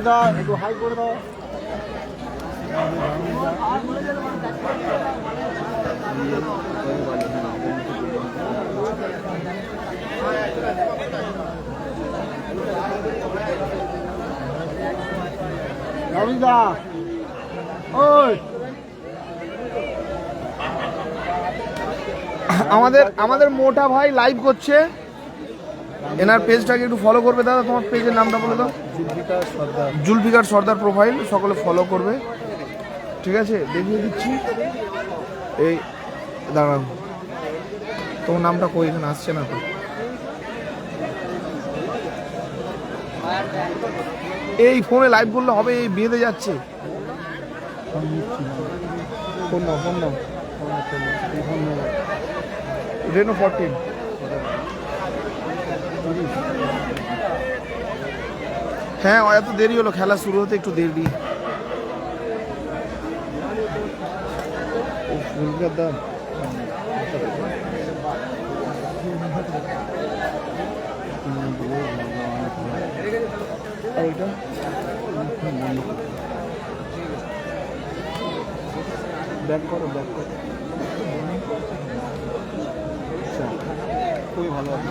দাও, একটু হাই করে দাও। রবিদা, ওই আমাদের মোটা ভাই লাইভ করছে, এনার পেজটাকে একটু ফলো করবে দাদা। তোমার পেজের নামটা বলে দাও। জুলফিকার সর্দার প্রোফাইল, সকলে ফলো করবে, ঠিক আছে? দেখিয়ে দিচ্ছি। এই দাঁড়াও, তোমার নামটা কই, এখানে আসছে না তো। এই ফোনে লাইভ করলে হবে? এই বেঁধে যাচ্ছে। ফোন নাও, ফোন নাও। রেনো 14। হ্যাঁ, এত দেরি হলো, খেলা শুরু হতে একটু দেরি। দাম ব্যাক করো, ব্যাক করো। খুবই ভালো আছে।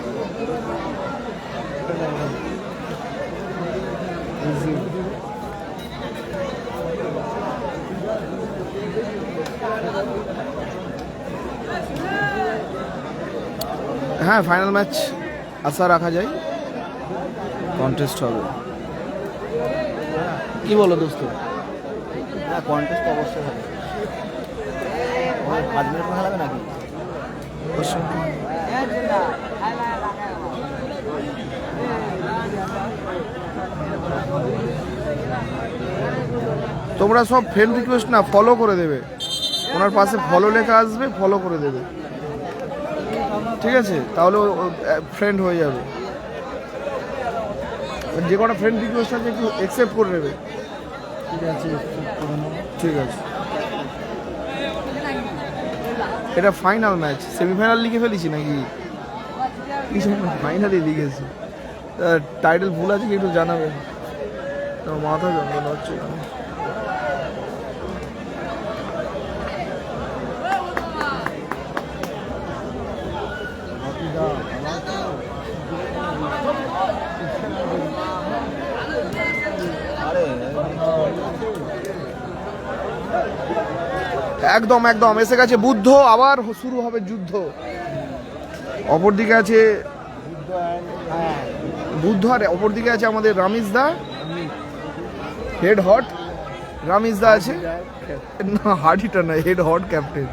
হ্যাঁ, ফাইনাল ম্যাচ আশা রাখা যায়, কন্টেস্ট হবে। কি বলো দোস্ত? হ্যাঁ, কন্টেস্ট অবশ্যই হবে। 5 মিনিট ভালো লাগে নাকি? তোমরা সব ফ্রেন্ড রিকোয়েস্ট না, ফলো করে দেবে। ওনার পাশে ফলো লেখা আসবে, ফলো করে দেবে, ঠিক আছে? তাহলে ফ্রেন্ড হয়ে যাবে। যে কোনো ফ্রেন্ড রিকোয়েস্ট আছে একটু অ্যাকসেপ্ট করে নেবে, ঠিক আছে? ঠিক আছে। এটা ফাইনাল ম্যাচ, সেমিফাইনাল লিখে ফেলেছি নাকি? ফাইনালি লিখেছি। টাইটেল ভুল আছে কি একটু জানাবেন, মাথা যন্ত্রণা হচ্ছে। একদম একদম এসে গেছে বুদ্ধ, আবার শুরু হবে যুদ্ধ। অপরদিকে আছে বুদ্ধ, আর অপরদিকে আছে আমাদের রামিজ দা, হেড হট। রামিজ দা আছে না, হার্ডিটা না, হেড হট ক্যাপ্টেন।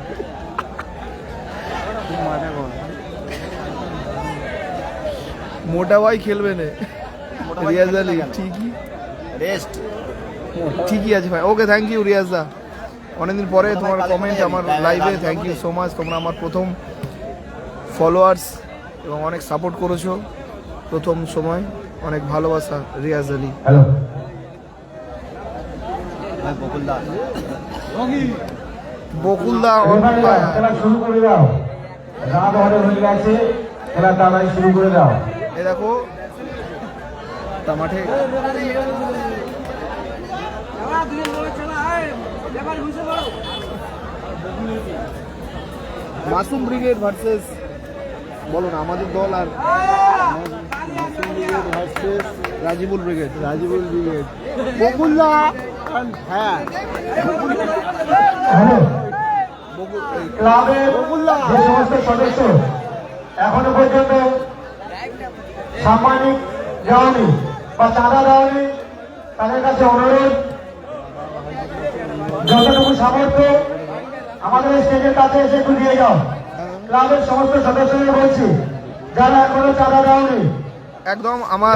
মোটা ভাই খেলবে না, রিয়াজ আলী ঠিকই রেস্ট ঠিকই আছে ভাই। ওকে, থ্যাংক ইউ রিয়াজ দা, অনেকদিন পরে তোমার কমেন্ট আমার লাইভে। থ্যাংক ইউ সো মাচ, তোমরা আমার প্রথম ফলোয়ার্স এবং অনেক সাপোর্ট করেছো প্রথম সময়। অনেক ভালোবাসা রিয়াজ আলী। হ্যালো বকুলদা, বকুলদা খেলা শুরু করে দাও। রাত হয়ে গেছে, খেলা তাড়াতাড়ি শুরু করে দাও। এই দেখো মাঠে মাসুম ব্রিগেড ভার্সেস, বলো না, আমাদের দল আর Masum brigade versus Rajibul brigade. Rajibul brigade. বকুলদা, হ্যাঁ, ক্লাবের যে সমস্ত সদস্য এখনো পর্যন্ত সাম্মানিক দেওয়ানি বা চাঁদা দেওয়ানি, তাদের কাছে অনুরোধ, যতটুকু সামর্থ্য আমাদের স্টেজের কাছে এসে একটু দিয়ে যাও। ক্লাবের সমস্ত সদস্যদের বলছি, যারা এখনো চাঁদা দেওয়ানি, একদম আমার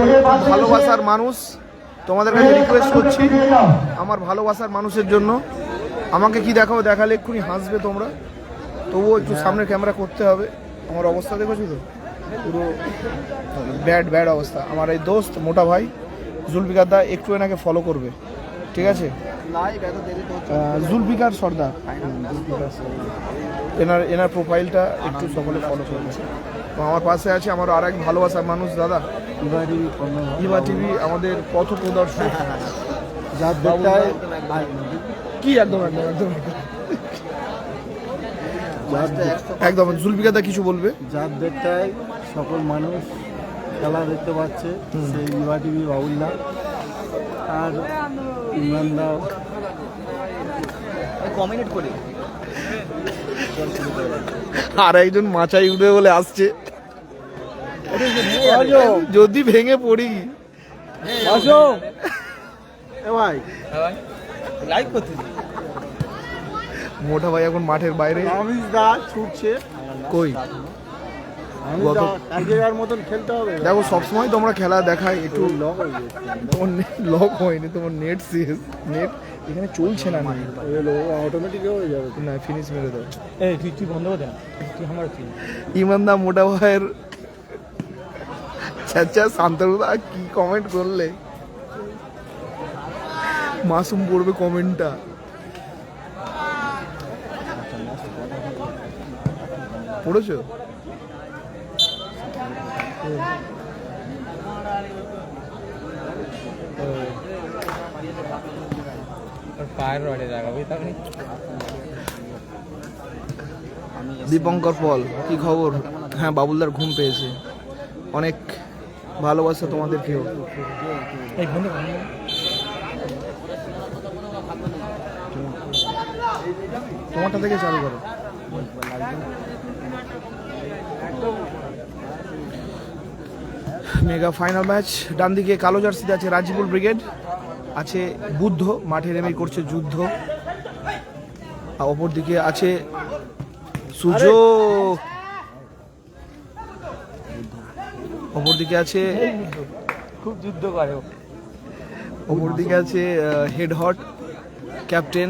ভালোবাসার মানুষ, তোমাদের কাছে রিকোয়েস্ট করছি, আমার ভালোবাসার মানুষের জন্য আমাকে কি দেখাও, দেখালে এক্ষুনি হাসবে তোমরা, তবুও একটু সামনে ক্যামেরা করতে হবে। আমার অবস্থা দেখেছো তো, পুরো ব্যাড অবস্থা। আমার এই দোস্ত মোটা ভাই জুলফিকার দা, একটু এনাকে ফলো করবে, ঠিক আছে? জুলফিকার সর্দার, এনার প্রোফাইলটা একটু সকলে ফলো করবে। তো আমার পাশে আছে আমার আর এক ভালোবাসার মানুষ দাদা, ইভা টিভি, আমাদের পথ প্রদর্শক, যার দেখতে কি একদম একদম জুলফিকার দা কিছু বলবে? যার দেখতে সকল মানুষ খেলা দেখতে পাচ্ছে সেই ইউয়া টিভি বাবুল্লা আর ইমরানদা কমেন্ট করি। আর একজন মাচাই উঠে বলে আসছে যদি ভেঙে পড়ি। ভাই লাইক করতে মোটা ভাই এখন মাঠের বাইরে। আমিজ দা ছুটছে, কই আমিজ দা আগের মতন খেলতে হবে। দেখো সবসময় তোমরা খেলা দেখায় একটু লক হয়ে গেছে, তোমার লক হয়নি, তোমার নেট শেষ, নেট এখানে চলছে না, অটোমেটিক হয়ে যাবে। না ফিনিশ মেরে দাও। এই তুই বন্ধ করে দে, তুই আমার ইমানদা মোটা ভাইয়ের চাচা শান্তনুদা কি কমেন্ট করলে, মাসুম পড়বে কমেন্টটা। পড়েছো? পায়ের রডে লাগাবি তাহলে। দীপঙ্কর পল, কি খবর? হ্যাঁ বাবুলদার ঘুম পেয়েছে, অনেক ভালোবাসা তোমাদেরকেও। এই বন্ধ কর। তোমারটা থেকে চালু করো। Mega final match. ডান দিকে কালো জার্সিতে আছে রাজিবুল ব্রিগেড, আছে বুদ্ধ মাঠে নেমে করছে যুদ্ধ, আর অপর দিকে আছে সুযোগ, অপর দিকে আছে খুব যুদ্ধ করে। অপর দিকে আছে হেড হট, ক্যাপ্টেন,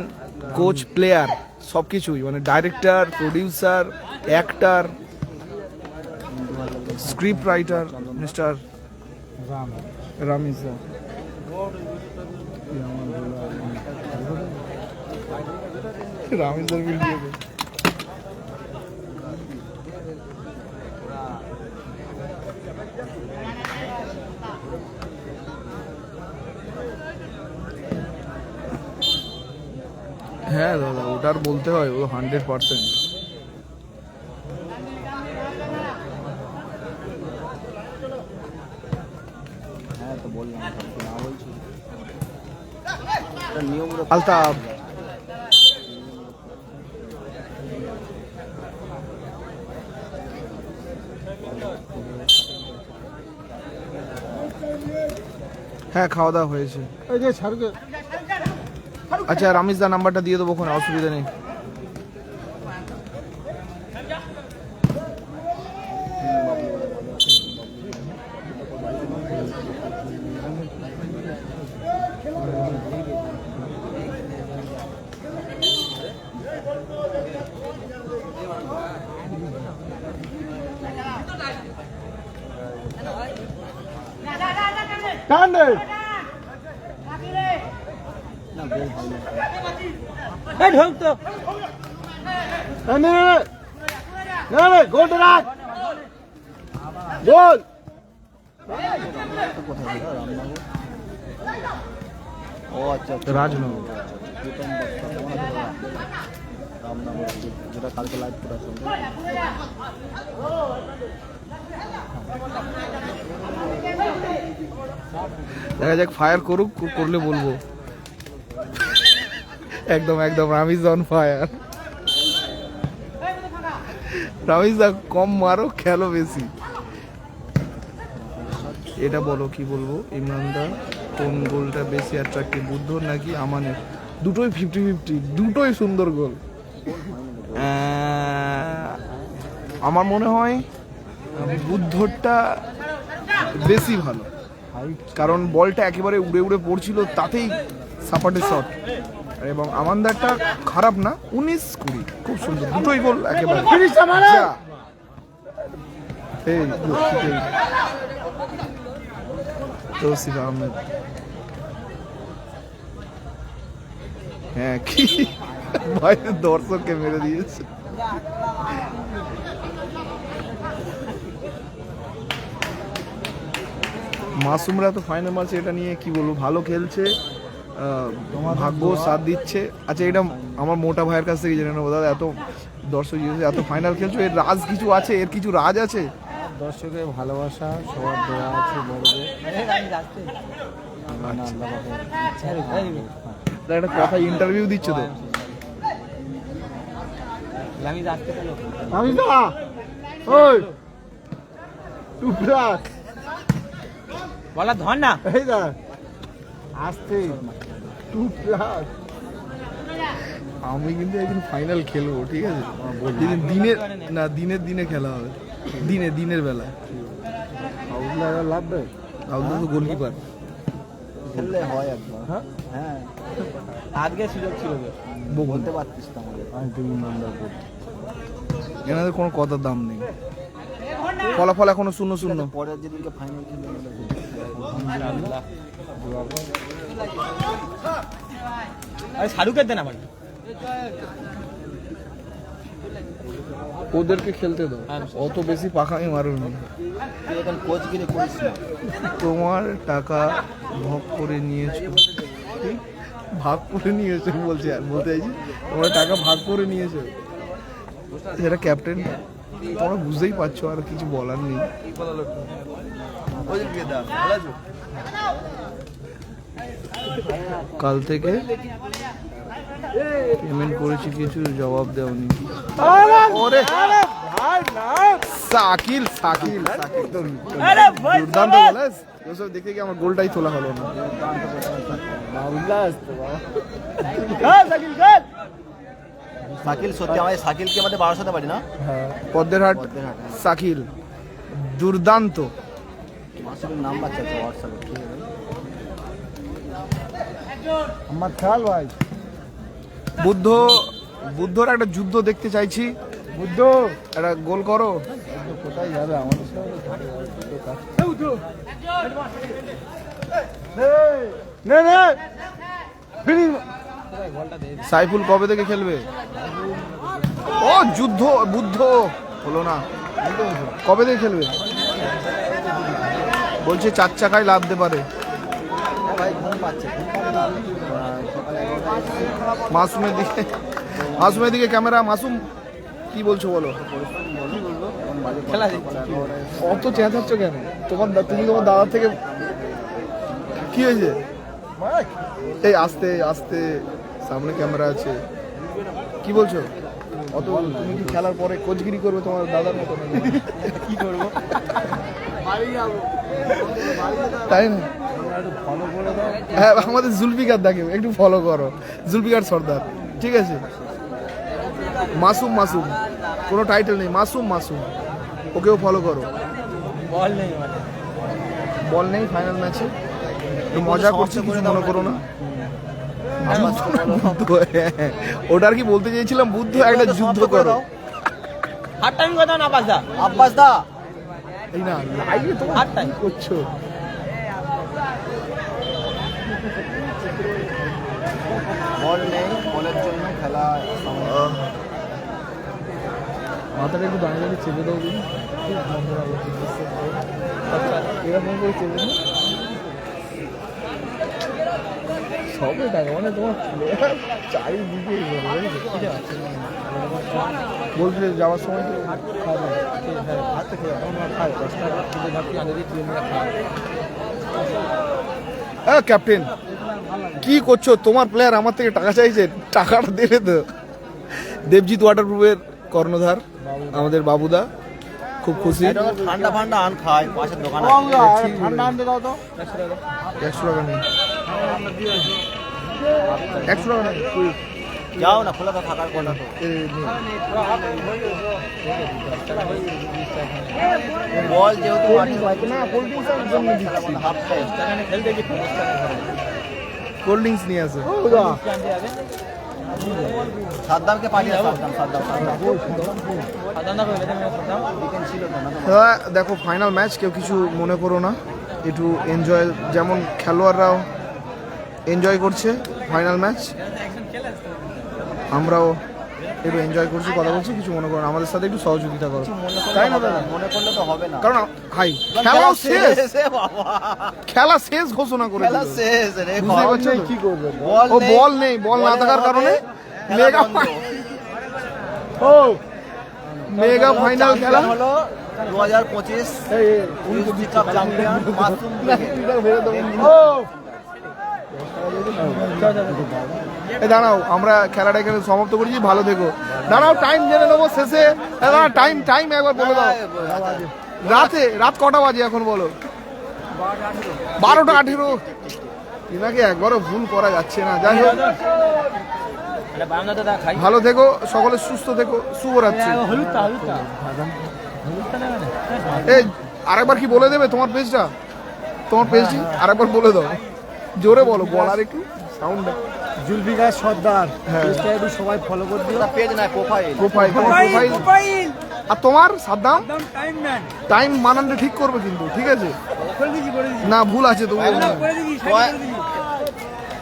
কোচ, প্লেয়ার, সব কিছুই, মানে director, producer, actor, script writer mister Ramiza. রামিজার ভিডিও হ্যাঁ দাদা, ওটার বলতে হয়, ও 100%। হ্যাঁ তো বললাম না বলছি আলতাব, হ্যাঁ খাওয়া দাওয়া হয়েছে। এই যে ছাড়কে আচ্ছা রামিজ দা নাম্বারটা দিয়ে দেবো, কোনো অসুবিধা নেই। টান্ডে এই ঢোক তো। টান্ডে না রে গোল রাখ গোল। ও আচ্ছা রাজনগর। রামনগর, যেটা কালকে লাইভ করা ছিল। দেখা যাক, ফায়ার করুক, করলে বলবো। একদম একদম রামিজ অন ফায়ার। রামিজ দা কম মারো, খেলো বেশি। এটা বলো কি বলবো ইমরান দা, কোন গোলটা বেশি অ্যাট্রাক্টিভ, বুদ্ধ নাকি আমানের? দুটোই 50-50, দুটোই সুন্দর গোল। আমার মনে হয় বুদ্ধরটা বেশি ভালো, কারণ বলটা একেবারে উড়ে উড়ে পড়ছিল, তাতেই সাপাটের শট। এবং আমানদারটা খারাপ না, 19-20 খুব সুন্দর, দুটোই গোল একেবারে। যা। এই তৌসিফ আহমেদ, হ্যাঁ কি বাইরে দর্শককে মেরে দিয়েছে। মাসুমরা তো ফাইনাল ম্যাচে, এটা নিয়ে কি বলবো, ভালো খেলছে। ভাগ্য সাথ দিচ্ছে। আচ্ছা, এটা আমার মোটা ভাইয়ের কাছ থেকে জেনে নেবো। দাদা, এত দর্শক এত ফাইনাল খেলছো, এর রাজ কিছু আছে? এর কিছু রাজ আছে? দর্শকের ভালোবাসা, সবার দোয়া আছে বড়দের। একটা কথা ইন্টারভিউ দিচ্ছ তো? আমি যাচ্ছি কেন? আমি না ওই টুকরা বলা ধর না। এই না আসতে টুকরা। আমি কিন্তু একদিন ফাইনাল খেলবো, ঠিক আছে? যেদিন দিনে খেলা হবে, দিনের বেলা। লাভ দেয় আউটডোর তো গোলকিপার। খেললে হয় একবার। হ্যাঁ হ্যাঁ, আজকে সুযোগ ছিল তো। বলতে পারতিস তো আমাদের। আমি তুমি নম্বর করতে এনাদের কোনো কথার দাম নেই। ফলাফল এখনো 0-0। পরের যেদিনকে ফাইনাল খেলবে আরে শাহরুখের দেন আমার। ওদেরকে খেলতে দাও, অত বেশি পাখামি মারুন না। তুই এখন কোচগিরি করিস না। তোমার টাকা ভাগ করে নিয়েছো, ভাগ করে নিয়েছো বলছি, আর বলতে চাইছি তোমার টাকা ভাগ করে নিয়েছো। সেটা ক্যাপ্টেন, তোমরা বুঝতেই পারছো, আর কিছু বলার নেই। কাল থেকে পেমেন্ট করেছি, কিছু জবাব দেওনি। ওরে সাকিল তো দুর্দান্ত বলেস। ওসব দেখে কি আমার গোলটাই তোলা হলো না। শাকিল সত্যি আমাদের শাকিলকে আমাদের 1200 পারি না। পদ্মেরহাট সাকিল দুর্দান্ত। মাসুমের নাম্বার চাইছে হোয়াটসঅ্যাপে। আমার খেয়াল ভাই বুদ্ধর একটা যুদ্ধ দেখতে চাইছি। বুদ্ধ একটা গোল করো। কোথায় যাবে আমাদের সাইফুল কবে থেকে খেলবে? ও যুদ্ধ, বুদ্ধ হলো না। কবে থেকে খেলবে? বলছে 4 চাকায় লাভতে পারে। ভাই ঘুম পাচ্ছে। মাসুমের দিকে ক্যামেরা। মাসুম, কি বলছো বলো? খেলা অত চেঁচাচ্ছ কেন? তুমি তোমার দাদার থেকে কি হয়েছে? এই আস্তে আস্তে, সামনে ক্যামেরা আছে। কি বলছো? অত তুমি কি খেলার পরে কোচগিরি করবে তোমার দাদার মতো? কি করবো? তাই না? হ্যাঁ, আমাদের জুলফিকার দেখে, একটু ফলো করো। জুলফিকার সর্দার, ঠিক আছে? মাসুম কোনো টাইটেল নেই, মাসুম ওকেও ফলো করো। বল নেই মানে, বল নেই ফাইনাল ম্যাচে। মজা করছি, কিছু মনে করো না। ওটা আর কি বলতে চেয়েছিলাম, বুদ্ধ একটা যুদ্ধ করো। হাত টাইম কথা না বাজা। আব্বাস দা এই না লাইভে তোমার হাত টাইম করছো। বল নেই, বলের জন্য খেলা মাথাটা একটু দাঁড়িয়ে চেপে দাও দিন, এরকম করে চেপে দাও। সবে টাকা মানে তোমার চারিদিকে বলছে যাওয়ার সময় ক্যাপ্টেন কি করছো? তোমার প্লেয়ার আমার থেকে টাকা চাইছে, টাকাটা দেবে তো। দেবজিৎ ওয়াটারপ্রুফের কর্ণধার আমাদের বাবুদা, খুব খুশি। ঠান্ডা আন খায় পাশের দোকানে। ঠান্ডা আনতে দাও তো। 100 টাকা নেই, 100 টাকা নেই। যাও না, খোলা তো থাকার কথা তো। বল যেহেতু না, কোল্ড ড্রিঙ্কস জন্য দিচ্ছি। হাফ টাইম কোল্ড ড্রিঙ্কস নিয়ে আসে। সাদ্দামকে পাঠিয়ে সাদ্দাম দেখো ফাইনাল ম্যাচ, কেউ কিছু মনে করো না, একটু এনজয়, যেমন খেলোয়াড়রাও এনজয় করছে ফাইনাল ম্যাচ, আমরাও একটু এনজয় করছি, কথা বলছি, কিছু মনে করো না, আমাদের সাথে একটু সহযোগিতা করো, তাই না দাদা? মনে করলে তো হবে না। কারণ ভাই খেলা শেষ, বাবা খেলা শেষ ঘোষণা করে খেলা দিল। শেষ রে। বুঝতে পারছো তো? কি করবে? বল ও বল নেই, বল না থাকার কারণে মেগা ও মেগা ফাইনাল খেলা হলো 2025 ইউসি কাপ চ্যাম্পিয়ন মাসুম ও এ দাঁড়াও, আমরা খেলাটা এখানে সমাপ্ত করেছি, ভালো থেকো। দাঁড়াও, টাইম জেনে নেবো শেষে। টাইম একবার বলে দাও। রাত কটা বাজে এখন বলো? 12:18। এনাকে একবারও ভুল করা যাচ্ছে না। যাই হোক, ভালো থেকো, সকলে সুস্থ থেকো, শুভরাত্রি। এই আরেকবার কি বলে দেবে তোমার পেজটা? তোমার পেজটি আরেকবার বলে দাও, জোরে বলো, বলার একটু সাউন্ড। জুলফিকার সর্দার, হ্যাঁ। পেজটা একটু সবাই ফলো করে দিও। পেজ না প্রোফাইল। প্রোফাইল। আর তোমার সাদ্দাম টাইম মানানটা ঠিক করবে কিন্তু, ঠিক আছে? না ভুল আছে তো,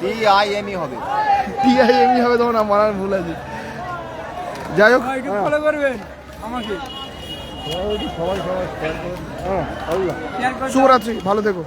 TIME হবে। TIME হবে, তোমার না মানান ভুল আছে। যাই হোক, সবাই সবাই শেয়ার করে। হ্যাঁ, আল্লাহ। শুভরাত্রি, ভালো থেকো।